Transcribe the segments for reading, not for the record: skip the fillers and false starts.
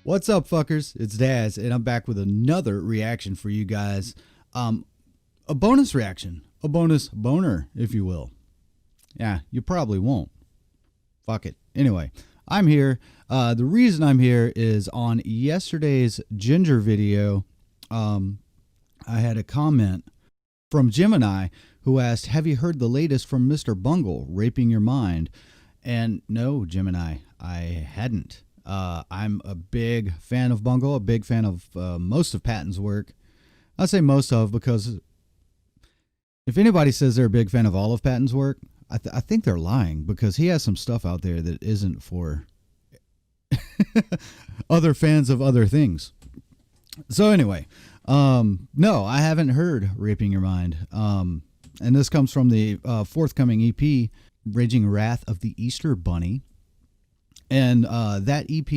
What's up, fuckers? It's Daz, and I'm back with another reaction for you guys. A bonus reaction, a bonus boner, if you will. Yeah, you probably won't. Fuck it. Anyway, I'm here. The reason I'm here is on yesterday's Ginger video, I had a comment from Jeminai who asked, have you heard the latest from Mr. Bungle, Raping Your Mind? And no, Jeminai, I hadn't. I'm a big fan of Bungle, a big fan of most of Patton's work. I say most of because if anybody says they're a big fan of all of Patton's work, I think they're lying, because he has some stuff out there that isn't for other fans of other things. So anyway, no, I haven't heard Raping Your Mind. And this comes from the forthcoming EP, Raging Wrath of the Easter Bunny. And that EP,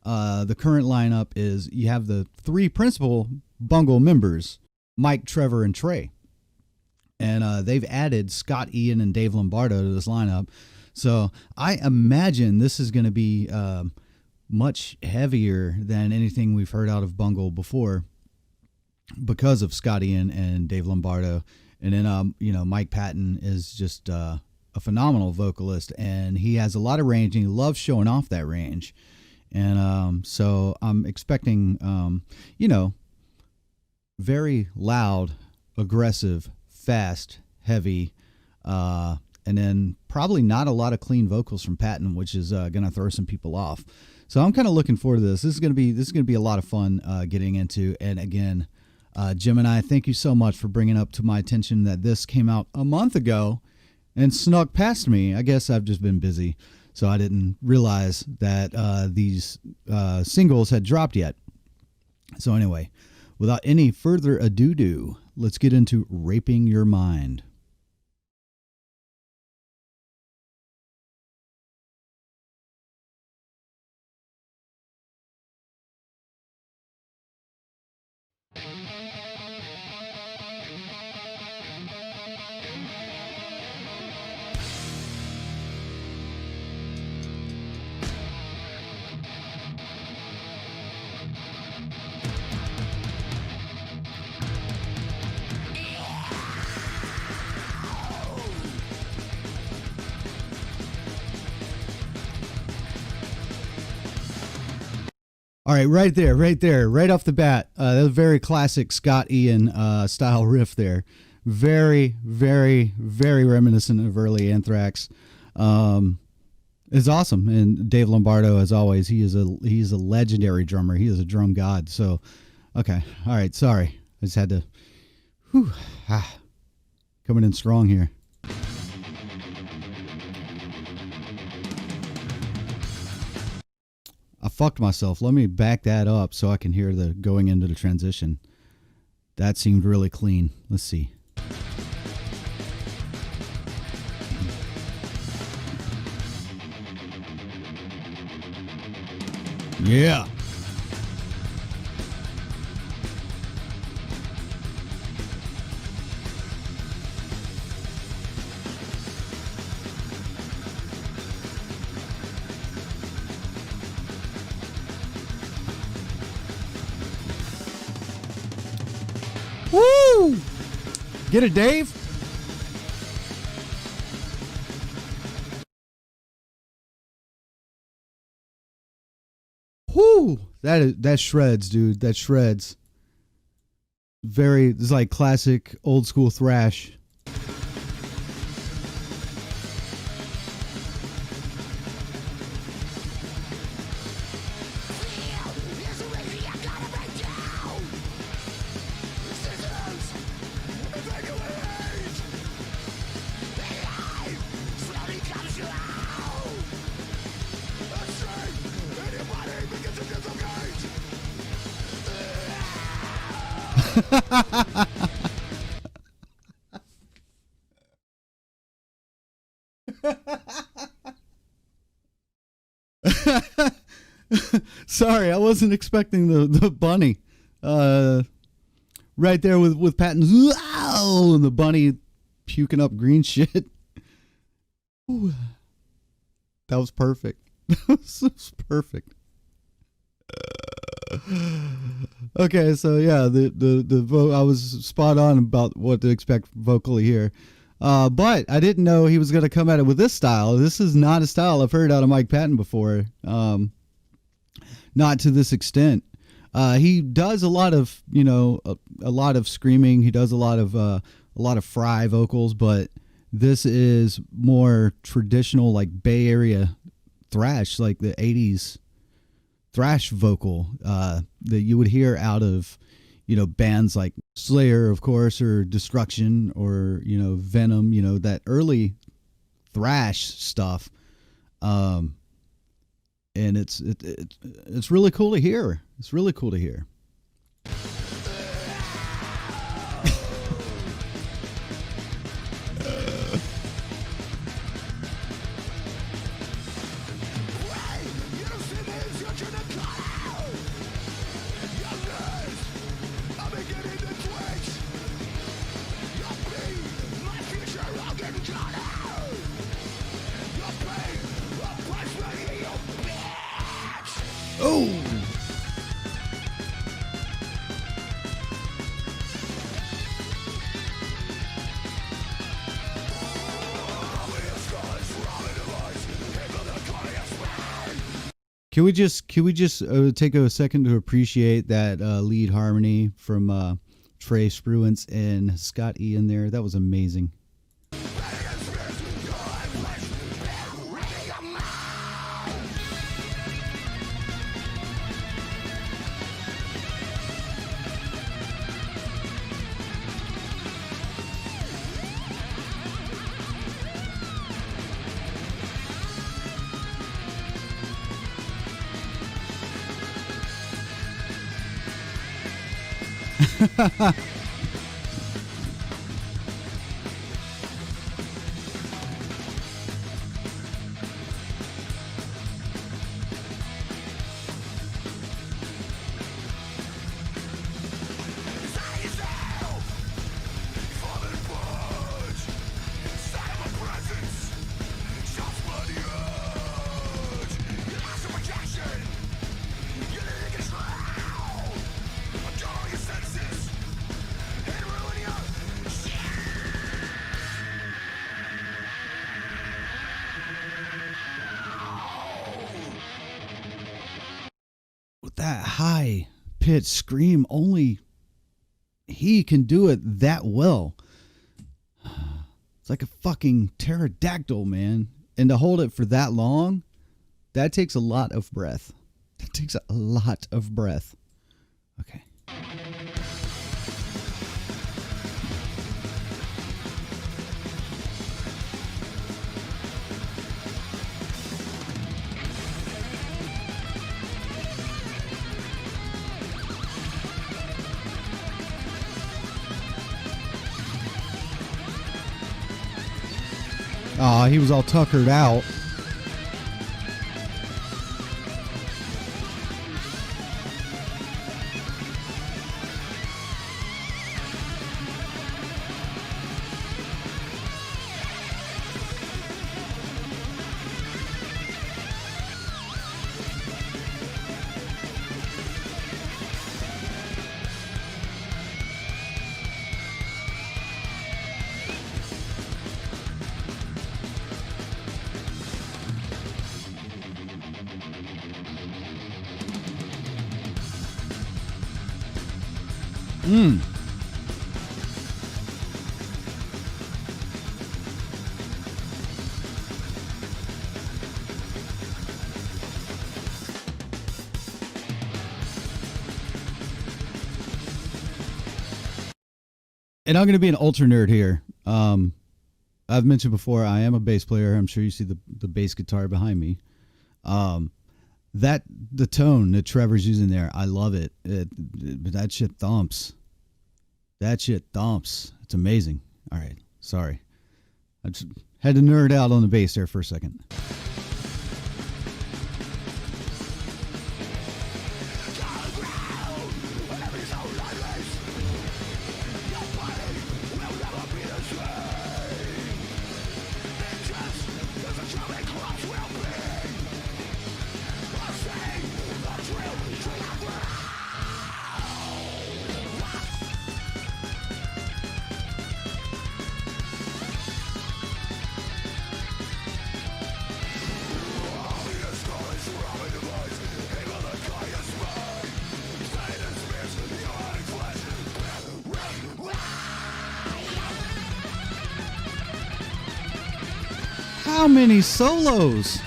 the current lineup is, you have the three principal Bungle members, Mike, Trevor, and Trey. And they've added Scott Ian and Dave Lombardo to this lineup. So I imagine this is going to be much heavier than anything we've heard out of Bungle before, because of Scott Ian and Dave Lombardo. And then, you know, Mike Patton is just a phenomenal vocalist, and he has a lot of range, and he loves showing off that range. And so I'm expecting, you know, very loud, aggressive, fast, heavy, and then probably not a lot of clean vocals from Patton, which is going to throw some people off. So I'm kind of looking forward to this. This is going to be a lot of fun getting into. And again, Jeminai, thank you so much for bringing up to my attention that this came out a month ago and snuck past me. I guess I've just been busy, so I didn't realize that these singles had dropped yet. So anyway, without any further ado, let's get into Raping Your Mind. All right, right there, right off the bat, that's a very classic Scott Ian style riff there. Very, very, very reminiscent of early Anthrax. It's awesome, and Dave Lombardo, as always, he's a legendary drummer. He is a drum god. So, okay, all right, sorry, I just had to, coming in strong here. I fucked myself. Let me back that up so I can hear the going into the transition. That seemed really clean. Let's see. Yeah. Woo! Get it, Dave? Whoo! That shreds, dude. That shreds. It's like classic old school thrash. Sorry, I wasn't expecting the bunny. Right there with Patton's and the bunny puking up green shit. Ooh, that was perfect. That was perfect. Okay, so yeah, I was spot on about what to expect vocally here. But I didn't know he was going to come at it with this style. This is not a style I've heard out of Mike Patton before. Not to this extent. He does a lot of, a lot of screaming. He does a lot of fry vocals, but this is more traditional, like Bay Area thrash, like the 80s thrash vocal that you would hear out of, bands like Slayer, of course, or Destruction, or, Venom, that early thrash stuff. And it's really cool to hear. It's really cool to hear. Oh! Can we just take a second to appreciate that lead harmony from Trey Spruance and Scott Ian there? That was amazing. That high pitched scream, only he can do it that well. It's like a fucking pterodactyl, man. And to hold it for that long, that takes a lot of breath. That takes a lot of breath. Okay. Aw, he was all tuckered out. And I'm going to be an ultra nerd here. I've mentioned before, I am a bass player. I'm sure you see the bass guitar behind me. The tone that Trevor's using there, I love it. That shit thumps. That shit thumps. It's amazing. All right, sorry. I just had to nerd out on the bass there for a second. How many solos?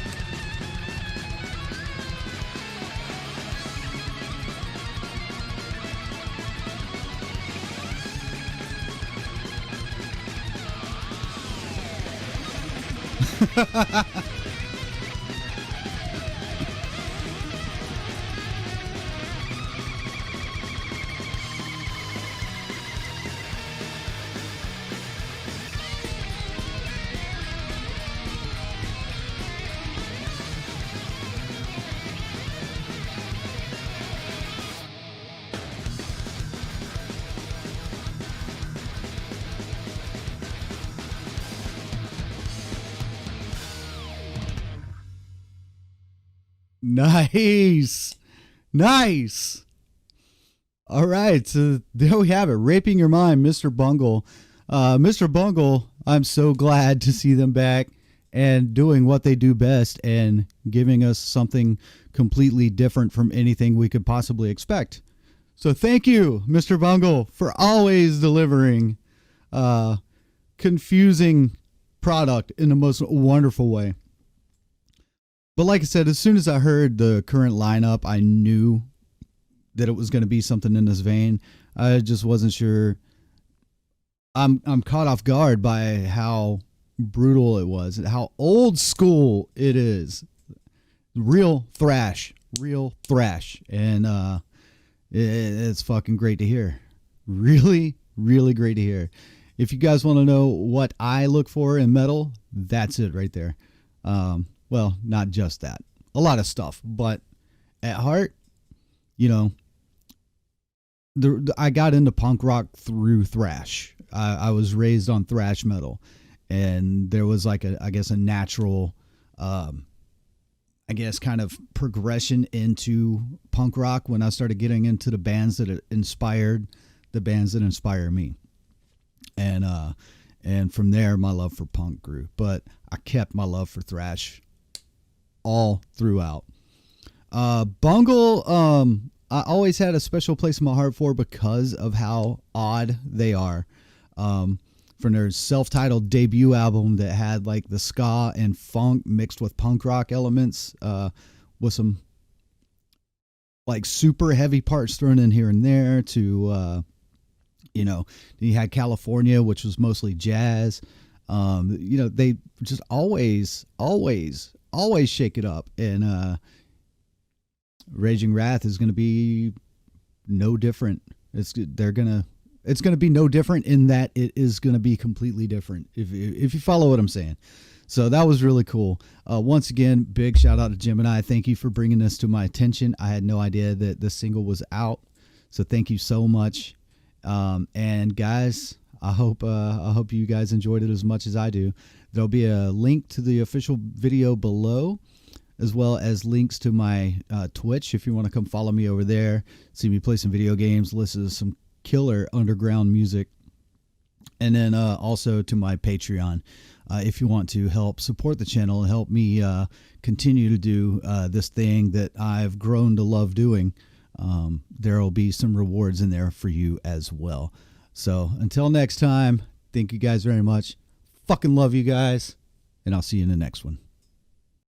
Nice. Nice. All right. So there we have it. Raping Your Mind, Mr. Bungle. Mr. Bungle, I'm so glad to see them back and doing what they do best and giving us something completely different from anything we could possibly expect. So thank you, Mr. Bungle, for always delivering confusing product in the most wonderful way. But like I said, as soon as I heard the current lineup, I knew that it was going to be something in this vein. I just wasn't sure. I'm caught off guard by how brutal it was and how old school it is. Real thrash. And it's fucking great to hear. Really, really great to hear. If you guys want to know what I look for in metal, that's it right there. Well, not just that. A lot of stuff. But at heart, you know, I got into punk rock through thrash. I was raised on thrash metal. And there was like a natural, kind of progression into punk rock when I started getting into the bands that inspired me. And from there, my love for punk grew. But I kept my love for thrash all throughout. Bungle, I always had a special place in my heart for because of how odd they are. From their self-titled debut album that had like the ska and funk mixed with punk rock elements, with some like super heavy parts thrown in here and there to, you had California, which was mostly jazz. They just always shake it up. And Raging Wrath is going to be no different. It's going to be no different in that it is going to be completely different if you follow what I'm saying. So that was really cool. Once again, big shout out to Jeminai. Thank you for bringing this to my attention. I had no idea that this single was out. So thank you so much. And guys, I hope you guys enjoyed it as much as I do. There'll be a link to the official video below, as well as links to my Twitch if you want to come follow me over there, see me play some video games, listen to some killer underground music, and then also to my Patreon if you want to help support the channel and help me continue to do this thing that I've grown to love doing. There will be some rewards in there for you as well. So until next time, thank you guys very much. Fucking love you guys, and I'll see you in the next one.